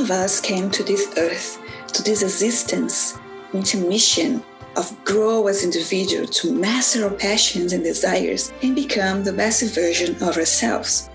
of us came to this earth, to this existence, with a mission of grow as individuals to master our passions and desires and become the best version of ourselves.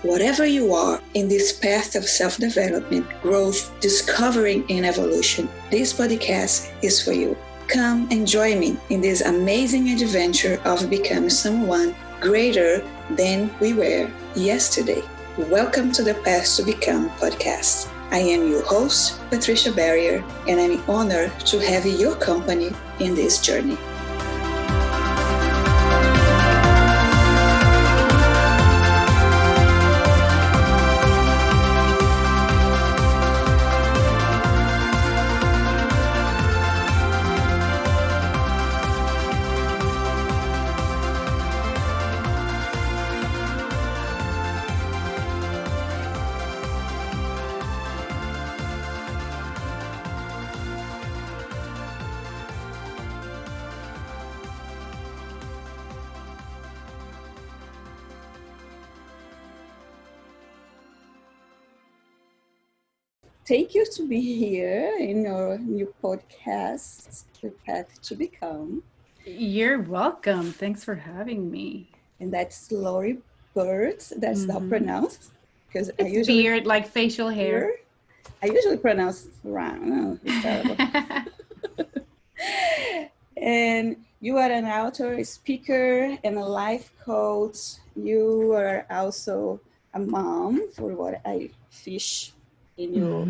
Whatever you are in this path of self-development, growth, discovering, and evolution, this podcast is for you. Come and join me in this amazing adventure of becoming someone greater than we were yesterday. Welcome to the Path to Become podcast. I am your host, Patricia Barrier, and I'm honored to have your company in this journey. Thank you to be here in your new podcast, The Path to Become. You're welcome. Thanks for having me. And that's Lori Bird. That's not pronounced because I usually beard like facial hair. I usually pronounce wrong. It's terrible. And you are an author, a speaker, and a life coach. You are also a mom, for what I fish in your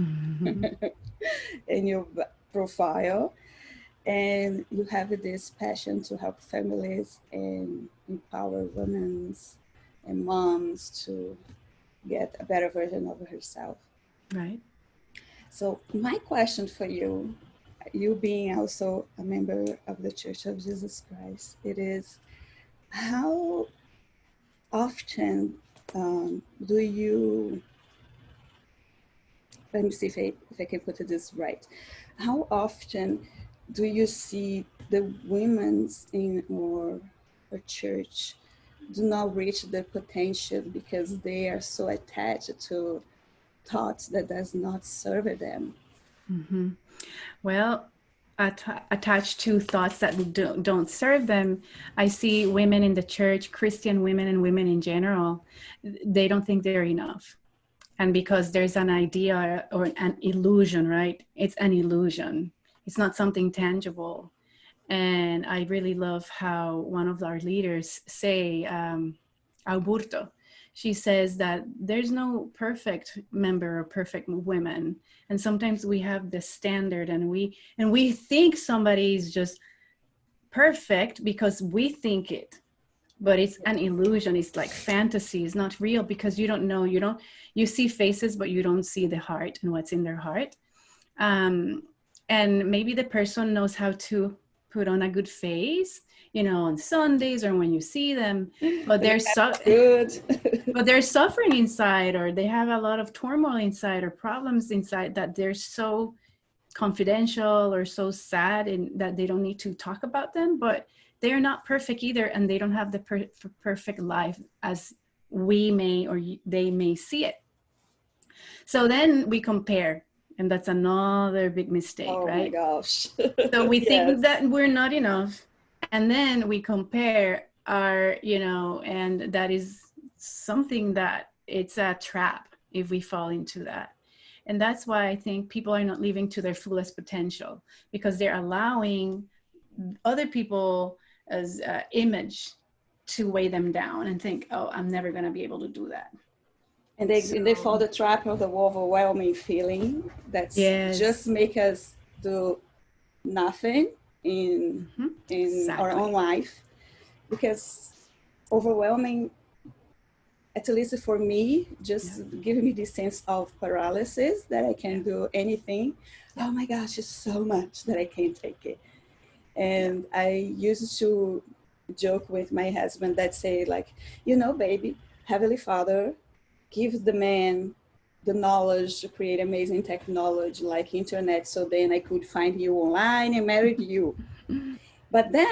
in your profile, and you have this passion to help families and empower women and moms to get a better version of herself. Right. So my question for you, you being also a member of the Church of Jesus Christ, it is, how often do you, let me see if I can put this right. How often do you see the women in our church do not reach their potential because they are so attached to thoughts that does not serve them? Mm-hmm. Well, attached to thoughts that don't serve them, I see women in the church, Christian women and women in general, they don't think they're enough. And because there's an idea or an illusion, right? It's an illusion. It's not something tangible. And I really love how one of our leaders say, Alberto, she says that there's no perfect member or perfect women. And sometimes we have this standard and we think somebody is just perfect because we think it. But it's an illusion. It's like fantasy. It's not real because you don't know. You see faces, but you don't see the heart and what's in their heart. And maybe the person knows how to put on a good face, on Sundays or when you see them, but they're but they're suffering inside, or they have a lot of turmoil inside or problems inside that they're so confidential or so sad and that they don't need to talk about them. But they're not perfect either, and they don't have the perfect life as we may or they may see it. So then we compare, and that's another big mistake, right? Oh my gosh. So we think that we're not enough, and then we compare our, and that is something that it's a trap if we fall into that. And that's why I think people are not living to their fullest potential, because they're allowing other people as image to weigh them down and think, oh, I'm never going to be able to do that. And they fall the trap of the overwhelming feeling that just make us do nothing in our own life, because overwhelming, at least for me, just giving me this sense of paralysis that I can do anything. Oh my gosh, it's so much that I can't take it. And I used to joke with my husband that say, like, baby, Heavenly Father gives the man the knowledge to create amazing technology like internet, so then I could find you online and marry you. But then